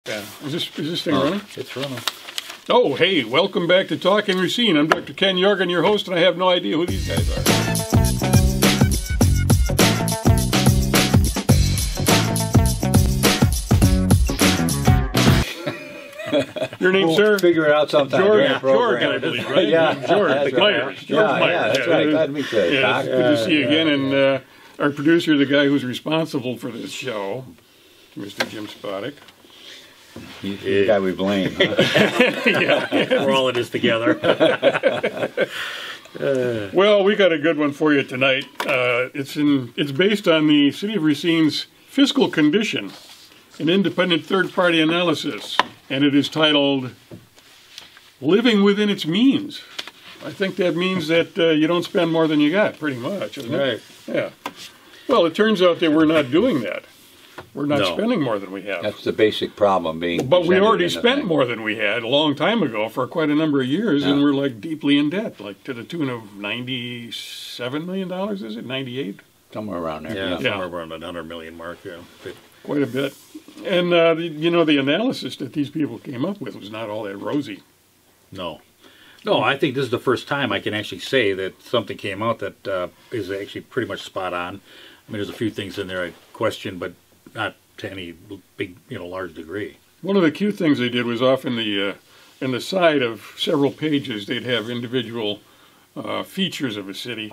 Yeah. Is this thing running? It's running. Oh, hey, welcome back to Talking Racine. I'm Dr. Ken Jorgen, your host, and I have no idea who these guys are. Your name, sir? Figure it out sometime. George, I believe, right? Yeah, George, that's the Myers. right. George Myers. Yeah, that's right. Glad to meet you, Yeah, Doc. it's good to see you again. And our producer, the guy who's responsible for this show, Mr. Jim Spodek. He's the guy we blame. Huh? We're all in this together. Well, we got a good one for you tonight. It's based on the City of Racine's fiscal condition, an independent third-party analysis, and it is titled "Living Within Its Means." I think that means that you don't spend more than you got, pretty much, isn't it? Right. Yeah. Well, it turns out that we're not doing that. We're not No. spending more than we have. That's the basic problem being. But we presented already in the spent thing. more than we had a long time ago for quite a number of years, and we're like deeply in debt, like to the tune of $97 million, is it? 98? Somewhere around there. Yeah, Yeah. somewhere around the 100 million mark. Yeah. Quite a bit. And, the analysis that these people came up with was not all that rosy. No. No, I think this is the first time I can actually say that something came out that is actually pretty much spot on. I mean, there's a few things in there I question, but not to any big, large degree. One of the cute things they did was off in the side of several pages, they'd have individual features of a city,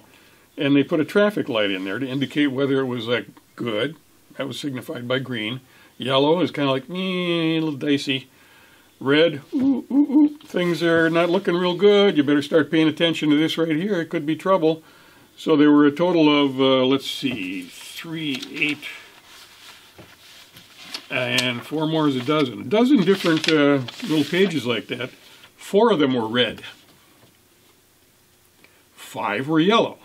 and they put a traffic light in there to indicate whether it was like good. That was signified by green. Yellow is kind of like, a little dicey. Red, things are not looking real good. You better start paying attention to this right here. It could be trouble. So there were a total of, let's see, 3, 8, and 4 more is a dozen. A dozen different little pages like that. 4 of them were red. 5 were yellow.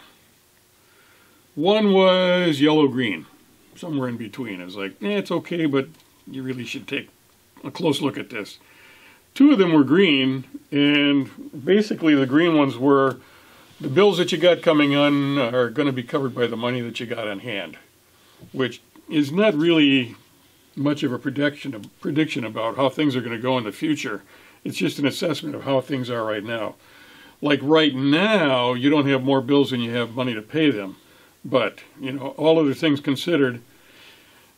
1 was yellow-green. Somewhere in between. It was like, it's okay, but you really should take a close look at this. 2 of them were green, and basically the green ones were the bills that you got coming on are going to be covered by the money that you got on hand, which is not really much of a prediction about how things are going to go in the future. It's just an assessment of how things are right now. Like right now, you don't have more bills than you have money to pay them. But, all other things considered,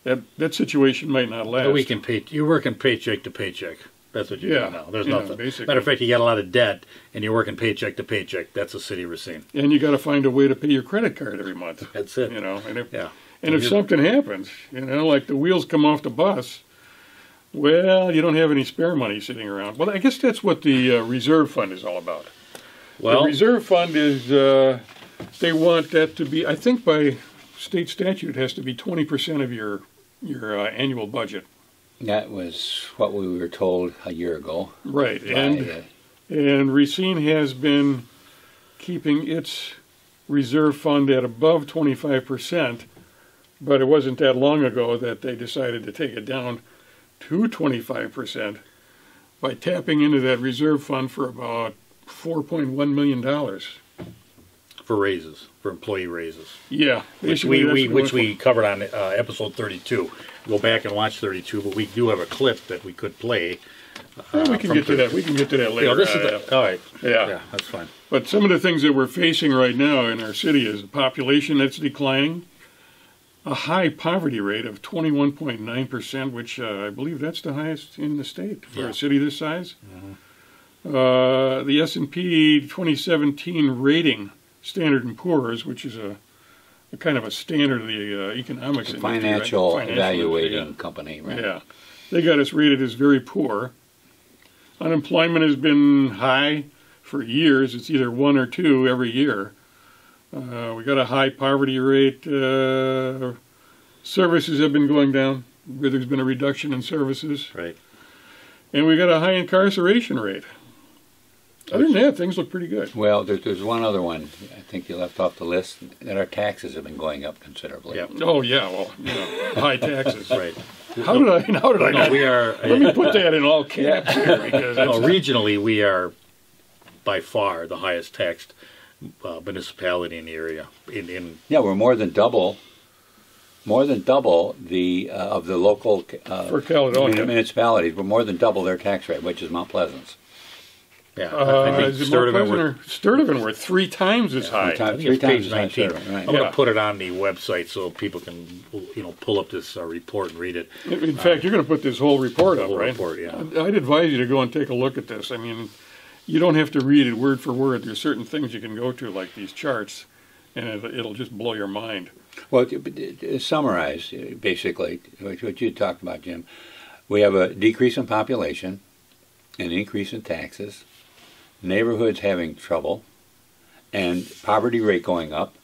that situation might not last. But you're working paycheck to paycheck. That's what you're doing now. There's nothing. Basically. Matter of fact, you got a lot of debt, and you're working paycheck to paycheck. That's the City of Racine. And you got to find a way to pay your credit card every month. That's it. And if something happens, like the wheels come off the bus, well, you don't have any spare money sitting around. Well, I guess that's what the reserve fund is all about. Well, the reserve fund is, they want that to be, I think by state statute, it has to be 20% of your annual budget. That was what we were told a year ago. Right, and Racine has been keeping its reserve fund at above 25%, but it wasn't that long ago that they decided to take it down to 25% by tapping into that reserve fund for about $4.1 million. For raises, for employee raises. Yeah. Which we covered on episode 32. Go back and watch 32, but we do have a clip that we could play. We can get to that. We can get to that later. All right. Yeah, that's fine. But some of the things that we're facing right now in our city is a population that's declining, a high poverty rate of 21.9%, which I believe that's the highest in the state for a city this size. Mm-hmm. The S&P 2017 rating, Standard & Poor's, which is a kind of a standard of the economics industry. Financial evaluating company, right? Yeah. They got us rated as very poor. Unemployment has been high for years. It's either 1 or 2 every year. We got a high poverty rate. Services have been going down. There's been a reduction in services. Right. And we got a high incarceration rate. Other than that, things look pretty good. Well, there's one other one I think you left off the list, that our taxes have been going up considerably. Yeah. Oh, yeah. Well, high taxes. Right. How did I not? We are. Let me put that in all caps here, because regionally we are by far the highest taxed municipality in the area. Yeah, we're more than double more than double the of the local For Caledonia. municipalities, but more than double their tax rate, which is Mount Pleasant's. Yeah, I think Is it Mount Sturtevant Pleasant were- or Sturtevant were 3 times as high. I think Three it's page times as high as 19. Sturtevant, right. I'm going to Yeah. put it on the website so people can, pull up this report and read it. In fact, you're going to put this whole report The up, whole right? report, yeah. I'd advise you to go and take a look at this. I mean, you don't have to read it word for word. There's certain things you can go to, like these charts, and it'll just blow your mind. Well, to summarize, basically, what you talked about, Jim, we have a decrease in population, an increase in taxes, neighborhoods having trouble, and poverty rate going up,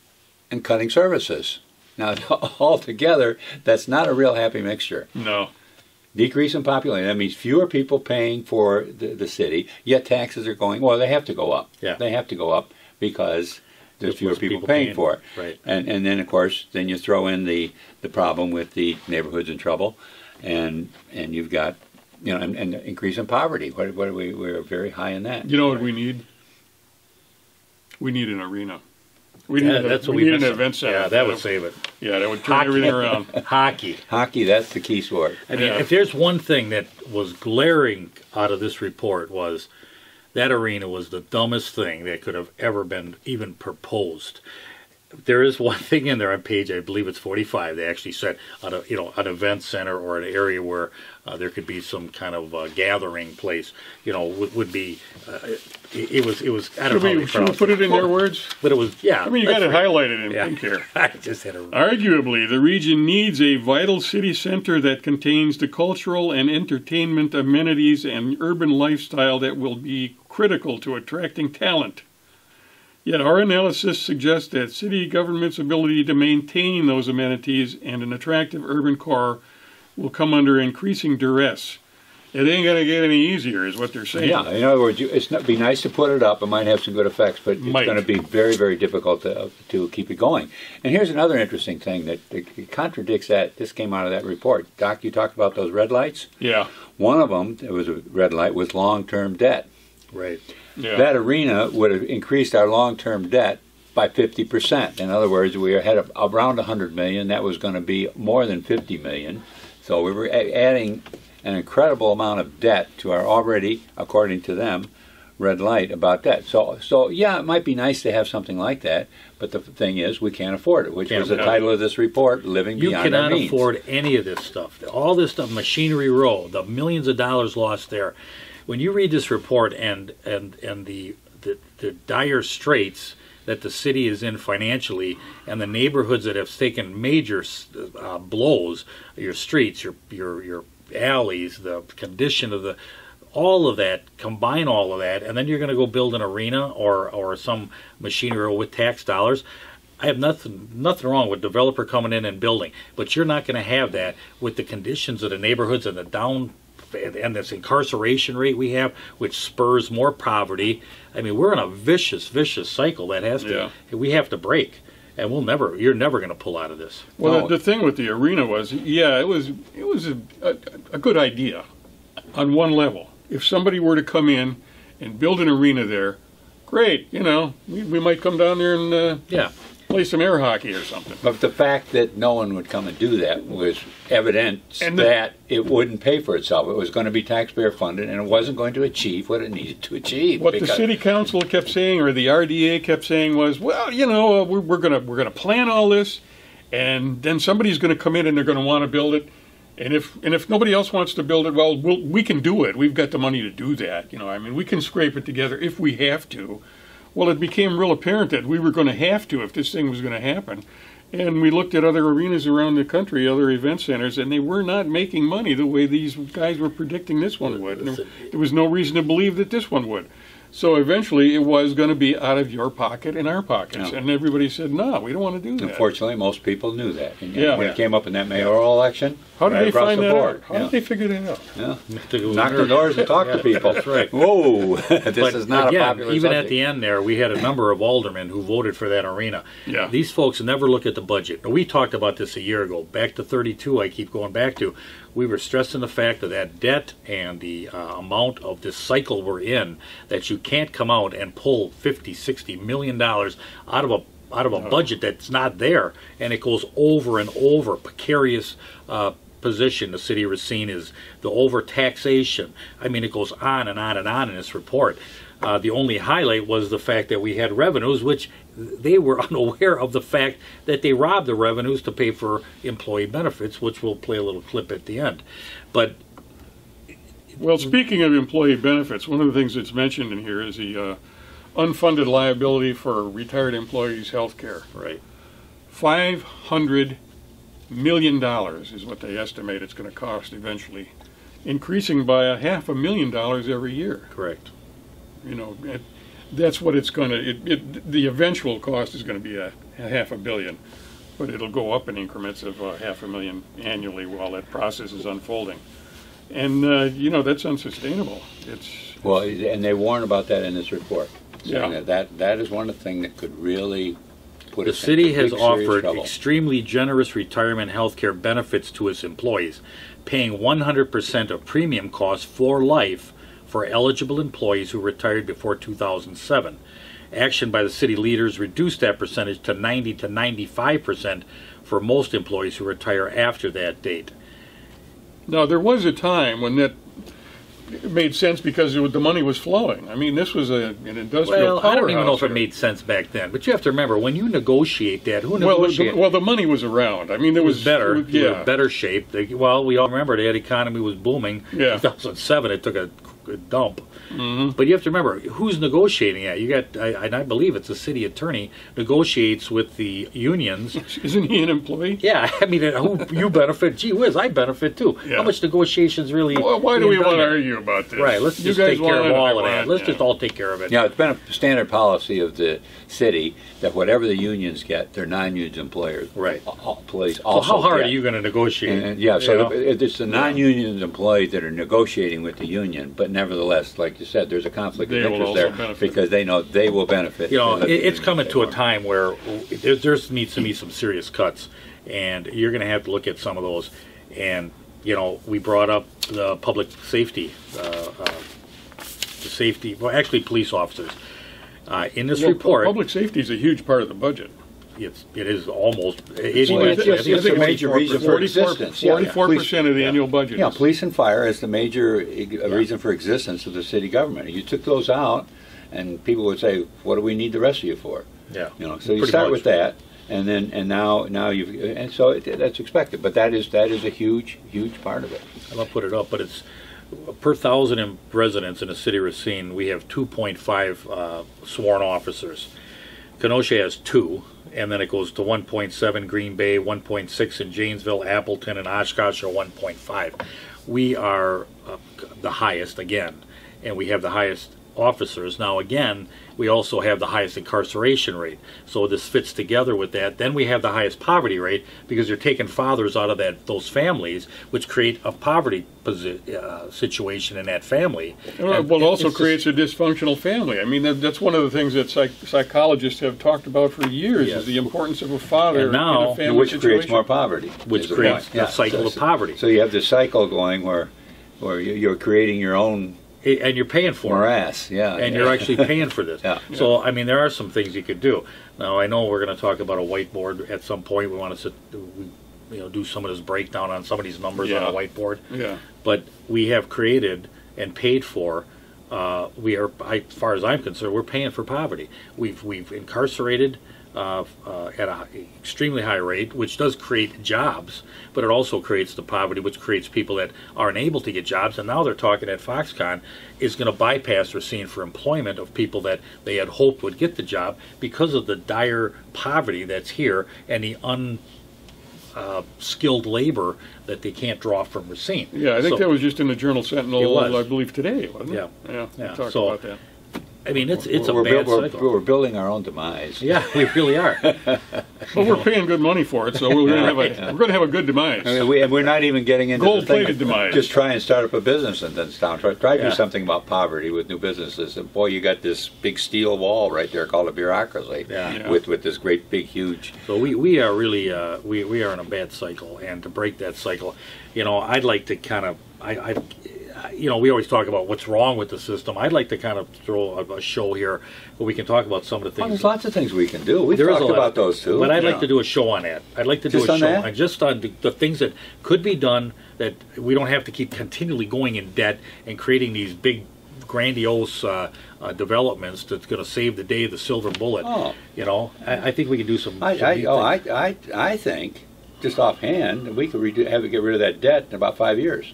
and cutting services. Now, altogether, that's not a real happy mixture. No. Decrease in population, that means fewer people paying for the city, yet taxes are going, well, they have to go up. Yeah. They have to go up because there's There's fewer less people people paying paying, for it. right. And then, of course, then you throw in the problem with the neighborhoods in trouble, and you've got, and the increase in poverty. What are we're very high in that. You know what we need? We need an arena. We Yeah, need, that's what we we need an missed. event center. Yeah, that would save it. Yeah, that would turn Hockey. everything around. Hockey. Hockey, that's the key sport. I mean, Yeah. if there's one thing that was glaring out of this report was that arena was the dumbest thing that could have ever been even proposed. There is one thing in there on page, I believe it's 45. They actually said, an event center or an area where there could be some kind of gathering place. Would be. It was. I don't know. how they Should we pronounced put it in their words? But it was. Yeah. I mean, you got it that's right. highlighted in Yeah. pink here. I just had a. Arguably, the region needs a vital city center that contains the cultural and entertainment amenities and urban lifestyle that will be critical to attracting talent. Yet our analysis suggests that city government's ability to maintain those amenities and an attractive urban core will come under increasing duress. It ain't going to get any easier, is what they're saying. Yeah, in other words, it'd be nice to put it up. It might have some good effects, but it's Might. going to be very, very difficult to keep it going. And here's another interesting thing that it contradicts that. This came out of that report. Doc, you talked about those red lights. Yeah. One of them, it was a red light, was long-term debt. Right. Yeah. That arena would have increased our long-term debt by 50%. In other words, we had around 100 million. That was going to be more than 50 million. So we were adding an incredible amount of debt to our already, according to them, red light about that. So yeah, it might be nice to have something like that, but the thing is, we can't afford it, which Can't was the afford it. title of this report, Living You Beyond Our cannot Means. afford any of this stuff. All this stuff, Machinery Row, the millions of dollars lost there. When you read this report and the dire straits that the city is in financially, and the neighborhoods that have taken major blows, your streets, your alleys, the condition of all of that, combine all of that, and then you're going to go build an arena or some machinery with tax dollars. I have nothing wrong with developer coming in and building, but you're not going to have that with the conditions of the neighborhoods and the down and this incarceration rate we have, which spurs more poverty. I mean, we're in a vicious cycle that has to we have to break, and you're never going to pull out of this. Well, the thing with the arena was, it was a good idea on one level. If somebody were to come in and build an arena there, great. We might come down there and play some air hockey or something. But the fact that no one would come and do that was evidence that it wouldn't pay for itself. It was going to be taxpayer funded, and it wasn't going to achieve what it needed to achieve. What the city council kept saying, or the RDA kept saying, was, well, we're gonna plan all this, and then somebody's going to come in and they're going to want to build it, and if nobody else wants to build it, well, we can do it. We've got the money to do that. We can scrape it together if we have to. Well, it became real apparent that we were going to have to if this thing was going to happen. And we looked at other arenas around the country, other event centers, and they were not making money the way these guys were predicting this one would. And there was no reason to believe that this one would. So eventually it was going to be out of your pocket and our pockets. And everybody said, no, we don't want to do that. Unfortunately, most people knew that. And Yeah. when it came up in that mayoral election, How did right they across find the that board. out? How did they figure that out? Knock the doors and talk to people. That's right. Whoa, this is not again, a popular even subject. at the end there, we had a number of aldermen who voted for that arena. Yeah. These folks never look at the budget. We talked about this a year ago. Back to 32, I keep going back to. We were stressing the fact of that debt and the amount of this cycle we're in, that you can't come out and pull $50, $60 million out of a budget that's not there, and it goes over and over. Precarious position the city of Racine is, the overtaxation. I mean, it goes on and on and on in this report. The only highlight was the fact that we had revenues, which they were unaware of the fact that they robbed the revenues to pay for employee benefits, which we'll play a little clip at the end. But well, speaking of employee benefits, one of the things that's mentioned in here is the unfunded liability for retired employees' health care. right, $500 million is what they estimate it's going to cost eventually, increasing by $500,000 every year. correct. You know, that's what it's going to. The eventual cost is going to be a $500 million, but it'll go up in increments of $500,000 annually while that process is unfolding. And you know, that's unsustainable. It's Well, and they warn about that in this report. Saying Yeah. that is one of the things that could really put The us city in has big, serious offered trouble. extremely generous retirement health care benefits to its employees, paying 100% of premium costs for life for eligible employees who retired before 2007. Action by the city leaders reduced that percentage to 90 to 95% for most employees who retire after that date. now there was a time when that made sense because the money was flowing. I mean, this was an industrial Well, powerhouse. I don't even know if it here. made sense back then, but you have to remember, when you negotiate that, who Well, negotiated? the money was around. I mean, there It was better. it was- You were yeah. in better shape. Well, we all remember that economy was booming. Yeah. 2007, it took a dump. Mm-hmm. But you have to remember, who's negotiating that? You got, and I believe it's the city attorney negotiates with the unions. Isn't he an employee? Yeah, I mean, who you benefit? Gee whiz, I benefit too. Yeah. How much negotiations really? Well, why do we being want to done there? argue about this? Right, let's You just guys take care want of it, all I of want that. it, Let's yeah. just all take care of it. Yeah, it's been a standard policy of the city that whatever the unions get, their non-union employers, Right. employees So also how hard get. are you going to negotiate? And yeah, you so know? it's the non-union employees that are negotiating with the union, but nevertheless, like you said, there's a conflict They of will interest also there benefit. because they know they will benefit. You know, They let the it's union coming say to a more. time where there needs to be some serious cuts, and you're going to have to look at some of those. And you know, we brought up the public safety, the safety. Well, actually, police officers. In this Well, report, public safety is a huge part of the budget. it is almost 80. Well, Well, it's just- it's a major reason for 44% existence. Yeah, 44% of the yeah. annual budget. Yeah, is- police and fire is the major reason for existence of the city government. You took those out, and people would say, "What do we need the rest of you for?" Yeah, You know, so you pretty start much. with that, and then now you've and so that's expected. But that is a huge part of it. I'll put it up, but it's per thousand residents in the city of Racine, we have 2.5 sworn officers. Kenosha has 2, and then it goes to 1.7 Green Bay, 1.6 in Janesville, Appleton, and Oshkosh are 1.5. We are the highest again, and we have the highest officers. Now again, we also have the highest incarceration rate. So this fits together with that. Then we have the highest poverty rate because you're taking fathers out of those families, which create a poverty situation in that family. Well, And it also it's just- creates a dysfunctional family. I mean, that's one of the things that psychologists have talked about for years, Yes. is the importance of a father And now- in a family Which situation. creates more poverty. Which is the creates point. the Yeah. cycle of poverty. So you have this cycle going where you're creating your own And you're paying for it. morass. Yeah, And yeah. you're actually paying for this. Yeah. So, I mean, there are some things you could do. Now, I know we're going to talk about a whiteboard at some point. We want to do some of this breakdown on some of these numbers on a Yeah. whiteboard. Yeah. But we have created and paid for. We are, as far as I'm concerned, we're paying for poverty. We've incarcerated at an extremely high rate, which does create jobs, but it also creates the poverty, which creates people that aren't able to get jobs. And now they're talking at Foxconn is going to bypass Racine for employment of people that they had hoped would get the job because of the dire poverty that's here and the unskilled labor that they can't draw from Racine. Yeah, I think So- that was just in the Journal Sentinel, It was. I believe today, wasn't it? Yeah. Yeah, Yeah. we talked So- about that. I mean, it's a we're, bad we're, cycle. we're building our own demise. Yeah, we really are. Well, we're paying good money for it, so we're going to have a good demise. I mean, and we're not even getting into the thing Gold-plated of demise. just try and start up a business in this town. Try to Yeah. do something about poverty with new businesses. And boy, you got this big steel wall right there called a bureaucracy. Yeah. Yeah. With this great big huge. So we are really we are in a bad cycle, and to break that cycle, I'd like to kind of you know, we always talk about what's wrong with the system. I'd like to kind of throw a show here where we can talk about some of the things. Well, there's lots of things we can do. We've There is talked about those too. But I'd like to do a show on that. I'd like to do Just a on show that? on just on the things that could be done, that we don't have to keep continually going in debt and creating these big, grandiose developments that's going to save the day, the silver bullet. Oh. You know, I think we can do some. I think, just offhand, we could get rid of that debt in about 5 years.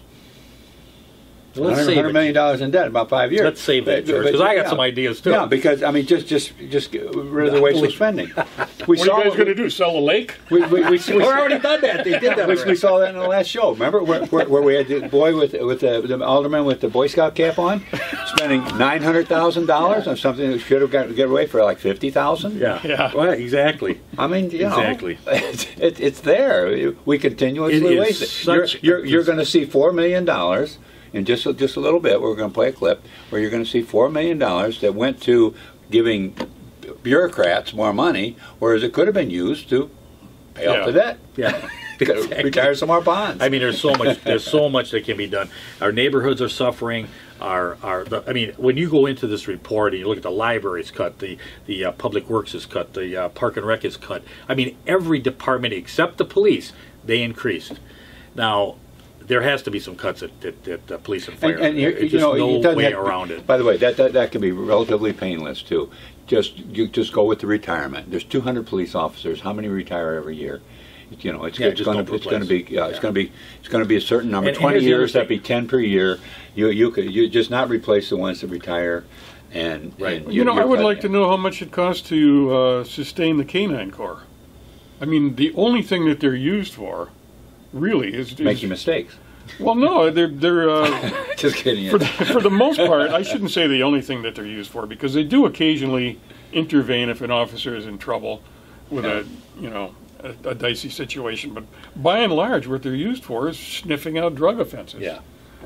Let's save $100 million in debt in about 5 years. Let's save that, George, because I got some ideas too. Yeah, because I mean, just get rid of the wasteful spending. We What are you guys going to do? Sell the lake? We We've already done that. They did that. we saw that in the last show. Remember where we had the boy with the alderman with the Boy Scout cap on, spending $900,000 on something that should have got away for like $50,000. Yeah. Well, exactly. I mean, you know, Exactly. it's there. We continuously It is waste it. such You're going to see $4 million in just a little bit. We're going to play a clip where you're going to see $4 million that went to giving bureaucrats more money, whereas it could have been used to pay off the debt. Yeah. Retire some more bonds. I mean, there's so much. There's so much that can be done. Our neighborhoods are suffering. I mean, when you go into this report and you look at the libraries cut, the public works is cut, the park and rec is cut. I mean, every department except the police, they increased. Now, there has to be some cuts at police and fire. And There's you just know, it no doesn't way have- around it. By the way, that can be relatively painless too. You just go with the retirement. There's 200 police officers. How many retire every year? You know, it's going to be a certain number. And 20 here's the other years, that'd thing. be 10 per year. You just not replace the ones that retire. And You know, I would like to know how much it costs to sustain the Canine Corps. I mean, the only thing that they're used for, really, is making mistakes. Well, no, they're Just kidding. for the most part. I shouldn't say the only thing that they're used for, because they do occasionally intervene if an officer is in trouble with a dicey situation. But by and large, what they're used for is sniffing out drug offenses. Yeah.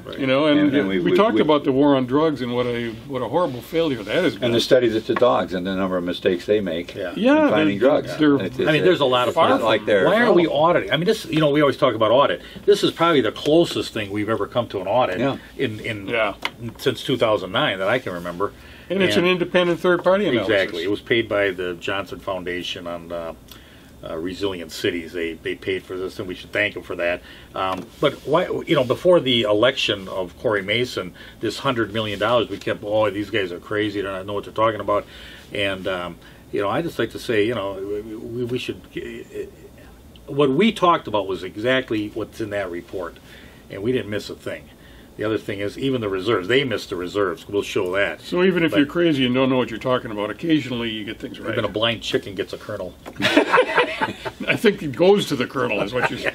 Right. You know, and, And we talked about the war on drugs and what a horrible failure that has been. And the studies at the dogs and the number of mistakes they make Yeah. in finding drugs. I mean, there's a lot of it's not problems. like they're. Why are we auditing? I mean, this. You know, we always talk about audit. This is probably the closest thing we've ever come to an audit since 2009 that I can remember. And it's an independent third-party analysis. Exactly. It was paid by the Johnson Foundation on Resilient Cities. They paid for this, and we should thank them for that. But why? You know, before the election of Corey Mason, this $100 million, we kept, these guys are crazy. They don't know what they're talking about. And you know, I just like to say, you know, we should. What we talked about was exactly what's in that report, and we didn't miss a thing. The other thing is, even the reserves, they missed the reserves. We'll show that. So even if you're crazy and don't know what you're talking about, occasionally you get things right. Even a blind chicken gets a kernel. I think it goes to the colonel, is what you said.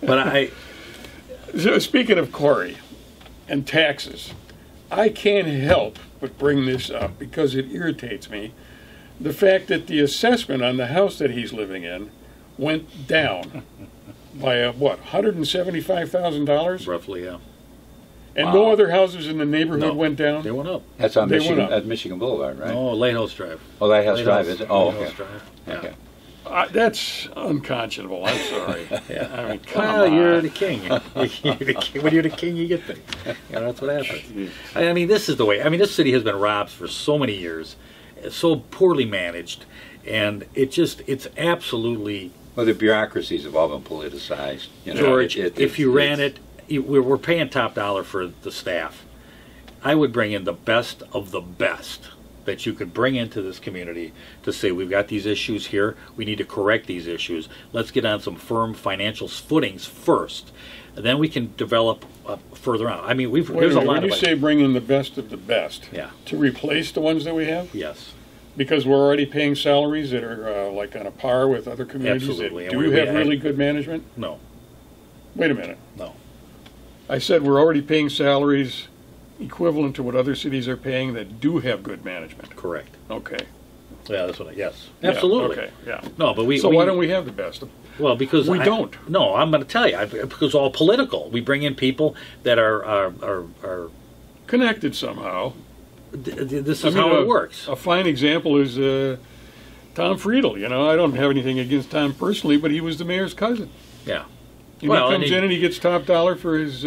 But So speaking of Corey and taxes, I can't help but bring this up because it irritates me. The fact that the assessment on the house that he's living in went down by $175,000? roughly, yeah. And no other houses in the neighborhood No. went down? They went up. That's on They went Michigan, up. at Michigan Boulevard, right? Oh, Lighthouse Drive. Oh, Lighthouse Drive, is it? Oh, Lighthouse okay. Drive. Yeah. Okay. That's unconscionable. I'm sorry. Yeah. I mean, come Well, on. you're the king. You're the king. When you're the king, you get things. You know, that's what happens. I mean, this is the way. I mean, this city has been robbed for so many years, so poorly managed, and it's absolutely. Well, the bureaucracies have all been politicized. You know, George, if you ran it, we're paying top dollar for the staff. I would bring in the best of the best that you could bring into this community to say, we've got these issues here, we need to correct these issues. Let's get on some firm financial footings first, and then we can develop further on. I mean, Wait a there's a minute, lot when of you say bring in the best of the best, Yeah. to replace the ones that we have? Yes. Because we're already paying salaries that are like on a par with other communities Absolutely. that And do we have really good management? No. Wait a minute. No. I said we're already paying salaries equivalent to what other cities are paying that do have good management. Correct. Okay. Yeah, that's what. Yes. Yeah, Absolutely. okay, yeah. No, but So why don't we have the best? Well, because We don't. No, I'm going to tell you, because it's all political. We bring in people that are Connected somehow. this I is mean, how it works. A fine example is Tom Friedel. You know, I don't have anything against Tom personally, but he was the mayor's cousin. Yeah. And Well, he and comes in and he gets top dollar for his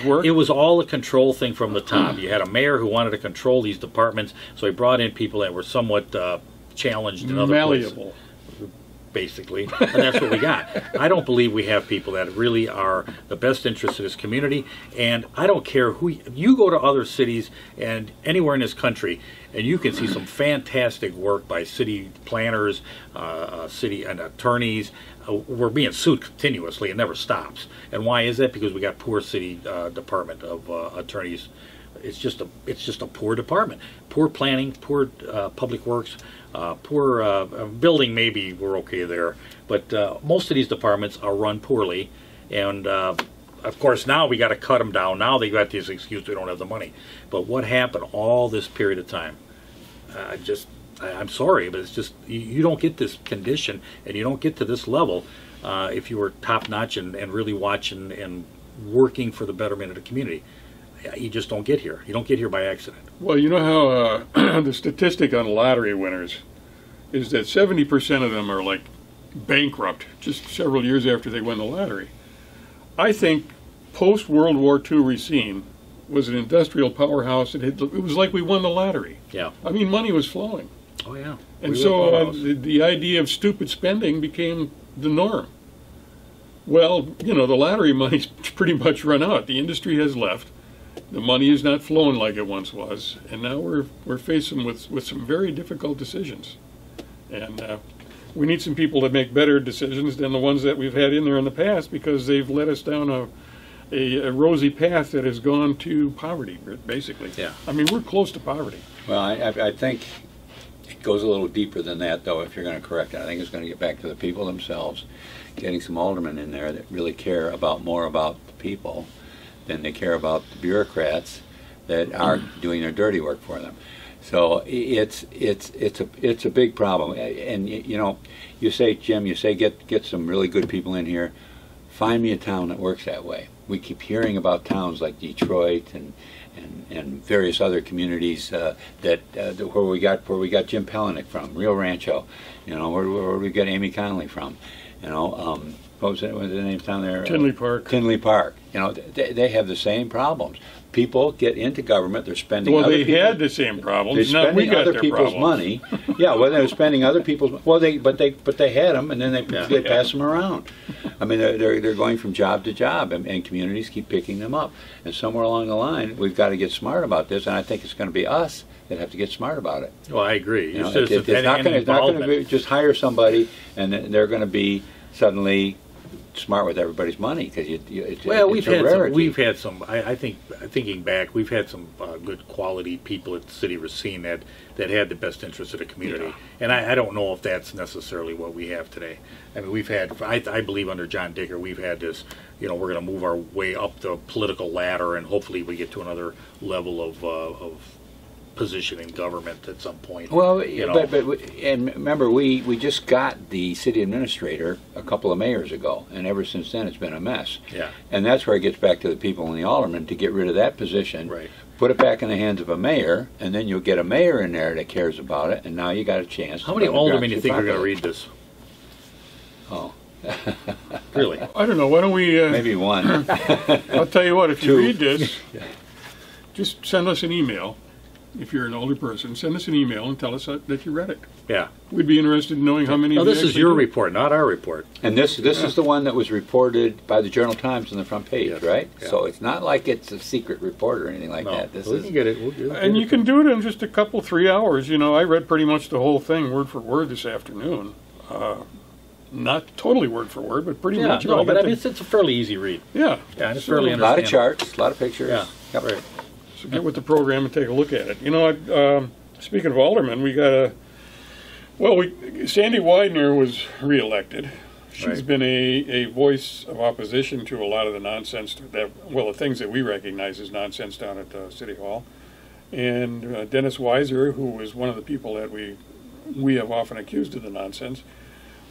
work. It was all a control thing from the top. You had a mayor who wanted to control these departments, so he brought in people that were somewhat challenged in other places, Malleable. basically, and that's what we got. I don't believe we have people that really are the best interest of this community, and I don't care who you go to other cities and anywhere in this country, and you can see some fantastic work by city planners, city and attorneys. We're being sued continuously. It never stops. And why is that? Because we got poor city department of attorneys. It's just a poor department. Poor planning, poor public works, poor building. Maybe we're okay there, but most of these departments are run poorly. And of course, now we got to cut them down. Now they got this excuse we don't have the money. But what happened all this period of time? I'm sorry, but it's just you don't get this condition, and you don't get to this level if you were top notch and really watching and working for the betterment of the community. You just don't get here. You don't get here by accident. Well, you know how the statistic on lottery winners is that 70% of them are like bankrupt just several years after they win the lottery. I think post World War II Racine was an industrial powerhouse. It was like we won the lottery. Yeah. I mean, money was flowing. Oh yeah. And so the idea of stupid spending became the norm. Well, you know, the lottery money's pretty much run out. The industry has left. The money is not flowing like it once was, and now we're facing with some very difficult decisions. And we need some people to make better decisions than the ones that we've had in there in the past, because they've led us down a rosy path that has gone to poverty, basically. Yeah. I mean, we're close to poverty. Well, I think it goes a little deeper than that, though, if you're going to correct it. I think it's going to get back to the people themselves, getting some aldermen in there that really care more about the people than they care about the bureaucrats that are doing their dirty work for them. So it's a big problem. And you know, you say, Jim, get some really good people in here. Find me a town that works that way. We keep hearing about towns like Detroit and various other communities where we got Jim Pelenick from, Rio Rancho, you know, where we got Amy Conley from, you know, what was the name down there? Tinley Park. Tinley Park. You know, they have the same problems. People get into government; they're spending. Well, they had the same problems. They're spending other people's problems. money. Yeah, well, they're spending other people's. Well, but they had them, and then they pass them around. I mean, they're going from job to job, and communities keep picking them up. And somewhere along the line, we've got to get smart about this, and I think it's going to be us that have to get smart about it. Well, I agree. You know, it's not going to be just hire somebody, and they're going to be suddenly smart with everybody's money, because we've had some. I think thinking back, we've had some good quality people at the city of Racine that had the best interest of the community, and I don't know if that's necessarily what we have today. I mean, we've had, I believe under John Digger, we've had this, you know, we're going to move our way up the political ladder, and hopefully we get to another level of position in government at some point. Well, you know. but and remember, we just got the city administrator a couple of mayors ago, and ever since then it's been a mess. Yeah. And that's where it gets back to the people and the aldermen to get rid of that position. Right. Put it back in the hands of a mayor, and then you'll get a mayor in there that cares about it, and now you got a chance. How many aldermen do you think are going to read this? Oh. Really? I don't know. Why don't we... Maybe one. I'll tell you what, if you Two. read this, just send us an email. If you're an older person, send us an email and tell us that you read it. Yeah. We'd be interested in knowing how many. No, of you this is actually your do. report, not our report. And this is the one that was reported by the Journal-Times on the front page, Yes. right? Yeah. So it's not like it's a secret report or anything like No, that. This we is can get it. We'll get And it. you can do it in just a couple, 3 hours. You know, I read pretty much the whole thing word for word this afternoon. Not totally word for word, but pretty much. No, but I mean, it's a fairly easy read. Yeah. Yeah, and it's So, fairly a lot of understandable. charts, a lot of pictures. Yeah, Yep. right. So get with the program and take a look at it. You know, speaking of aldermen, we got Sandy Widener was reelected. She's Right. been a voice of opposition to a lot of the nonsense the things that we recognize as nonsense down at City Hall. And Dennis Weiser, who was one of the people that we have often accused of the nonsense,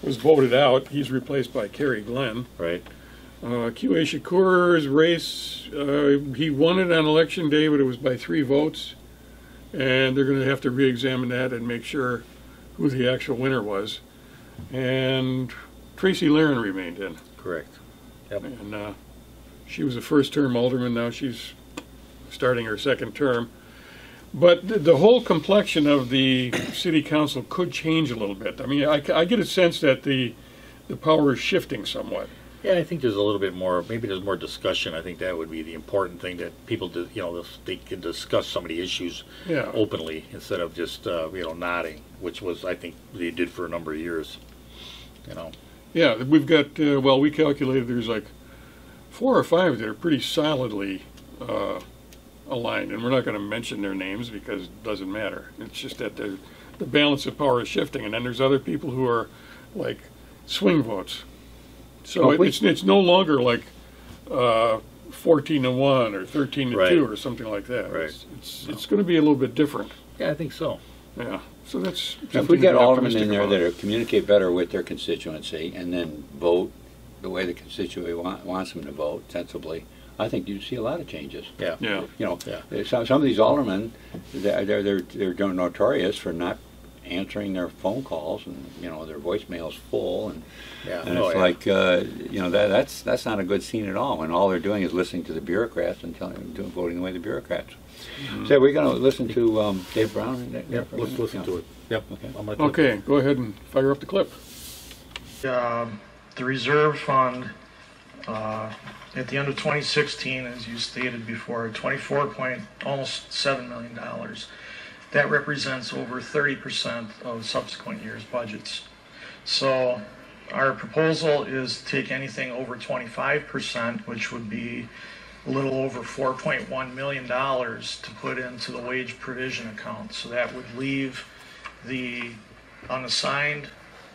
was voted out. He's replaced by Kerry Glenn. Right. Q.A. Shakur's race, he won it on election day, but it was by 3 votes. And they're going to have to re-examine that and make sure who the actual winner was. And Tracy Laren remained in. Correct. Yep. And she was a first-term alderman. Now she's starting her second term. But the whole complexion of the city council could change a little bit. I mean, I get a sense that the power is shifting somewhat. Yeah, I think there's a little bit more, maybe there's more discussion. I think that would be the important thing, that people, they can discuss some of the issues openly instead of just, nodding, which was, I think, they did for a number of years, Yeah, we've got, we calculated there's like 4 or 5 that are pretty solidly aligned, and we're not going to mention their names because it doesn't matter. It's just that the balance of power is shifting, and then there's other people who are like swing votes. So it's no longer like 14-1 or 13-2 or something like that. Right. It's going to be a little bit different. Yeah, I think so. Yeah. So that's if we get aldermen in there that are communicate better with their constituency and then vote the way the constituency wants them to vote sensibly, I think you'd see a lot of changes. Yeah. Yeah. Some of these aldermen, they're notorious for not answering their phone calls, and their voicemail's full, and it's like that's not a good scene at all. When all they're doing is listening to the bureaucrats and voting the way the bureaucrats. Mm-hmm. So we're going to listen to Dave Brown. Yep, let's listen to it. Yep. Okay. Go ahead and fire up the clip. The reserve fund at the end of 2016, as you stated before, almost $7 million. That represents over 30% of subsequent years' budgets. So our proposal is to take anything over 25%, which would be a little over $4.1 million, to put into the wage provision account. So that would leave the unassigned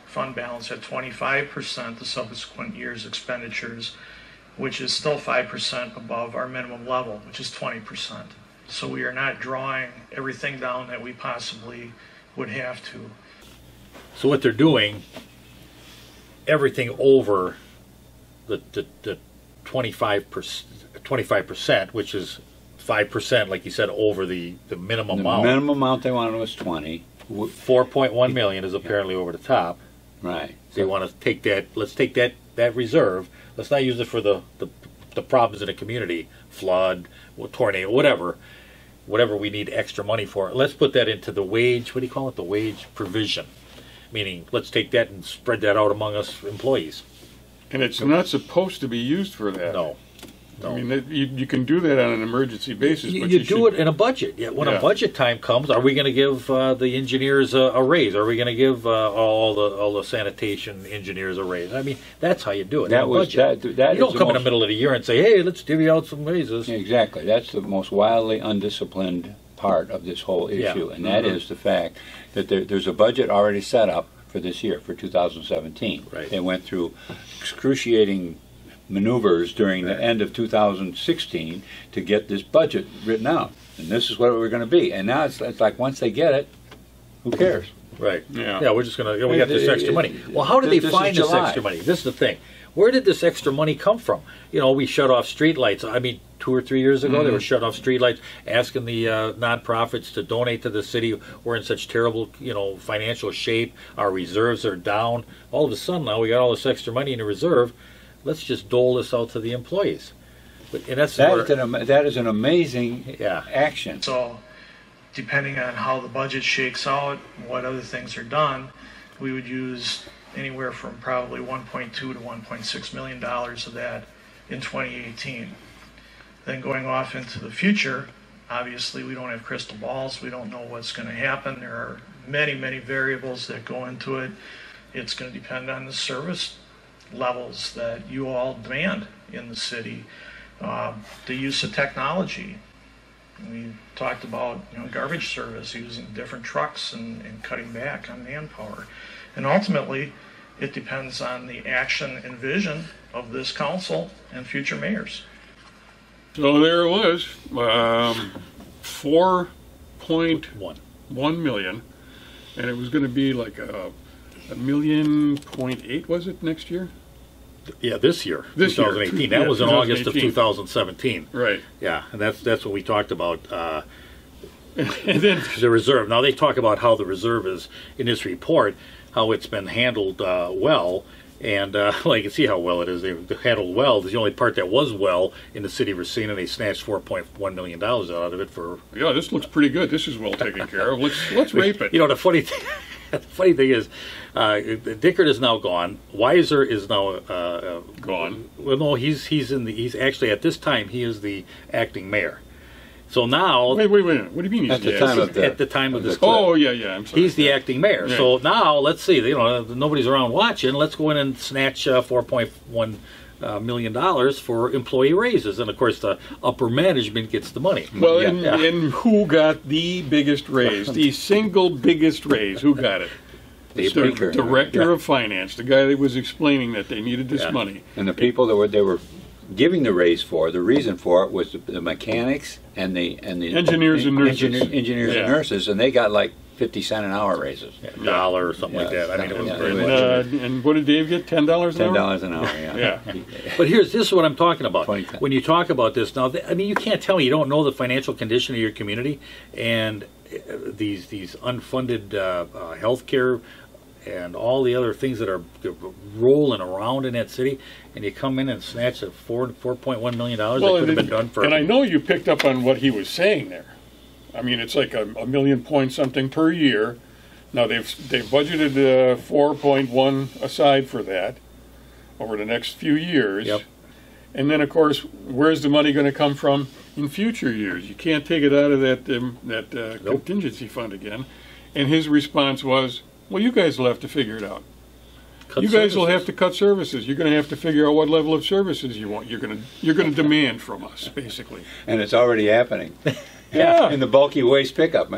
fund balance at 25% of subsequent years' expenditures, which is still 5% above our minimum level, which is 20%. So we are not drawing everything down that we possibly would have to. So what they're doing, everything over the 25%, which is 5%, like you said, over the minimum amount. The minimum amount they wanted was 20. 4.1 million is apparently over the top. Right. They want to take that. Let's take that reserve. Let's not use it for the problems in the community, flood, tornado, whatever we need extra money for. Let's put that into the wage. What do you call it? The wage provision. Meaning, let's take that and spread that out among us employees. And it's not supposed to be used for that. No. I mean, you can do that on an emergency basis. You but do it in a budget. Yeah. When a budget time comes, are we going to give the engineers a raise? Are we going to give all the sanitation engineers a raise? I mean, that's how you do it. That was that you don't come in the middle of the year and say, "Hey, let's divvy out some raises." Exactly. That's the most wildly undisciplined part of this whole issue, and that is the fact that there's a budget already set up for this year, for 2017. Right. They went through excruciating maneuvers during the end of 2016 to get this budget written out, and this is what we're going to be. And now it's like once they get it, who cares? Right. Yeah. We're just going to. We got this extra money. Well, how did they find this extra money? This is the thing. Where did this extra money come from? We shut off streetlights. I mean, 2 or 3 years ago, they were shutting off streetlights, asking the nonprofits to donate to the city. We're in such terrible, financial shape. Our reserves are down. All of a sudden, now we got all this extra money in the reserve. Let's just dole this out to the employees. And that is an amazing action. So, depending on how the budget shakes out, what other things are done, we would use anywhere from probably $1.2 to $1.6 million of that in 2018. Then going off into the future, obviously we don't have crystal balls. We don't know what's going to happen. There are many, many variables that go into it. It's going to depend on the service levels that you all demand in the city, the use of technology. We talked about garbage service, using different trucks and cutting back on manpower. And ultimately, it depends on the action and vision of this council and future mayors. So there it was, 4.1 million, and it was going to be like a $1.8 million, was it, next year? Yeah, this year, this 2018. Year. That was in 2018. August of 2017. Right. Yeah, and that's what we talked about. And then the reserve. Now they talk about how the reserve is in this report, how it's been handled well, And well, you can see how well it is. They handled well. The only part that was well in the city of Racine, and they snatched $4.1 million out of it for. Yeah, this looks pretty good. This is well taken care of. Let's rape it. You know, the funny thing, the funny thing is, Dickert is now gone. Weiser is now Gone. Well, no, he's actually at this time he is the acting mayor. So now, Wait. What do you mean he's At the time of the at the time of this, Oh, yeah. I'm sorry. he's the acting mayor. Yeah. So now let's see. You know, nobody's around watching. Let's go in and snatch $4.1 million for employee raises, and of course the upper management gets the money. Well, Yeah. and who got the biggest raise? The single biggest raise. Who got it? The The Baker. director of finance, the guy that was explaining that they needed this Yeah. money. And the people that they were giving the raise for, the reason for it was the mechanics and the Engineers and nurses. engineers Yeah. and nurses, and they got like 50 cents an hour raises. $1 or something like Yeah. that. I mean, it was Yeah. very And, much. and what did Dave get? $10 an hour? $10 an hour. Yeah. Yeah. But this is what I'm talking about. 20 cents. When you talk about this now, I mean, you can't tell me you don't know the financial condition of your community and these unfunded health care and all the other things that are rolling around in that city, and you come in and snatch a $4.1 million that could have been done for. And I know you picked up on what he was saying there. I mean, it's like a million point something per year. Now they've budgeted 4.1 aside for that over the next few years. Yep. And then, of course, where's the money going to come from in future years? You can't take it out of that Nope. contingency fund again. And his response was, "Well, you guys will have to figure it out. cut You guys will services. have to cut services. You're going to have to figure out what level of services you want. You're going to demand from us, basically." And it's already happening. Yeah. In the bulky waste pickup,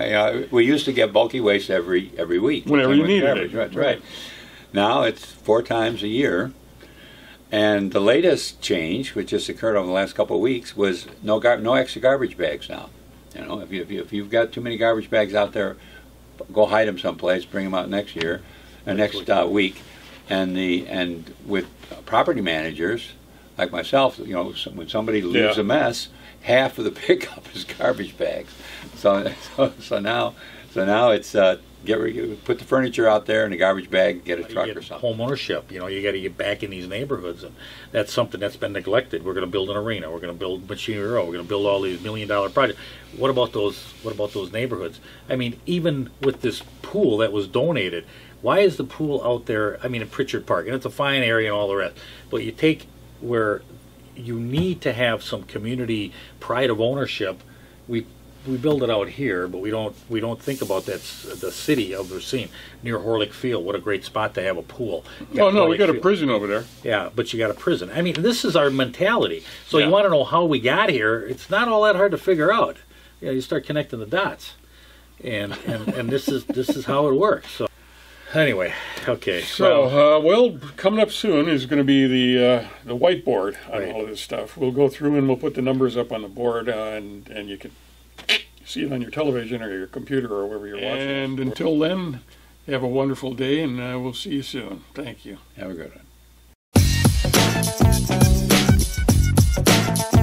we used to get bulky waste every week. Whenever you needed Garbage, it. That's right. Now it's 4 times a year. And the latest change, which just occurred over the last couple of weeks, was no extra garbage bags now. You know, if you've got too many garbage bags out there, go hide them someplace. Bring them out next year, next week, and with property managers like myself, you know, when somebody leaves Yeah. a mess, half of the pickup is garbage bags. So now it's put the furniture out there in a garbage bag, get a truck You or get something. home ownership. You know, you got to get back in these neighborhoods, and that's something that's been neglected. We're going to build an arena. We're going to build Machinery Row. We're going to build all these $1 million projects. What about those neighborhoods? I mean, even with this pool that was donated, why is the pool out there? I mean, in Pritchard Park, and it's a fine area and all the rest. But you take where you need to have some community pride of ownership. We build it out here, but we don't think about that. The city of Racine near Horlick Field. What a great spot to have a pool. You Oh, no, we Horlick got a Field. prison over there. Yeah, but you got a prison. I mean, this is our mentality. So Yeah. you want to know how we got here? It's not all that hard to figure out. You know, you start connecting the dots, and this is how it works. So anyway, okay. So, well, coming up soon is going to be the whiteboard on Right. all of this stuff. We'll go through and we'll put the numbers up on the board, and you can see it on your television or your computer or wherever you're watching. And until then, have a wonderful day, and we'll see you soon. Thank you. Have a good one.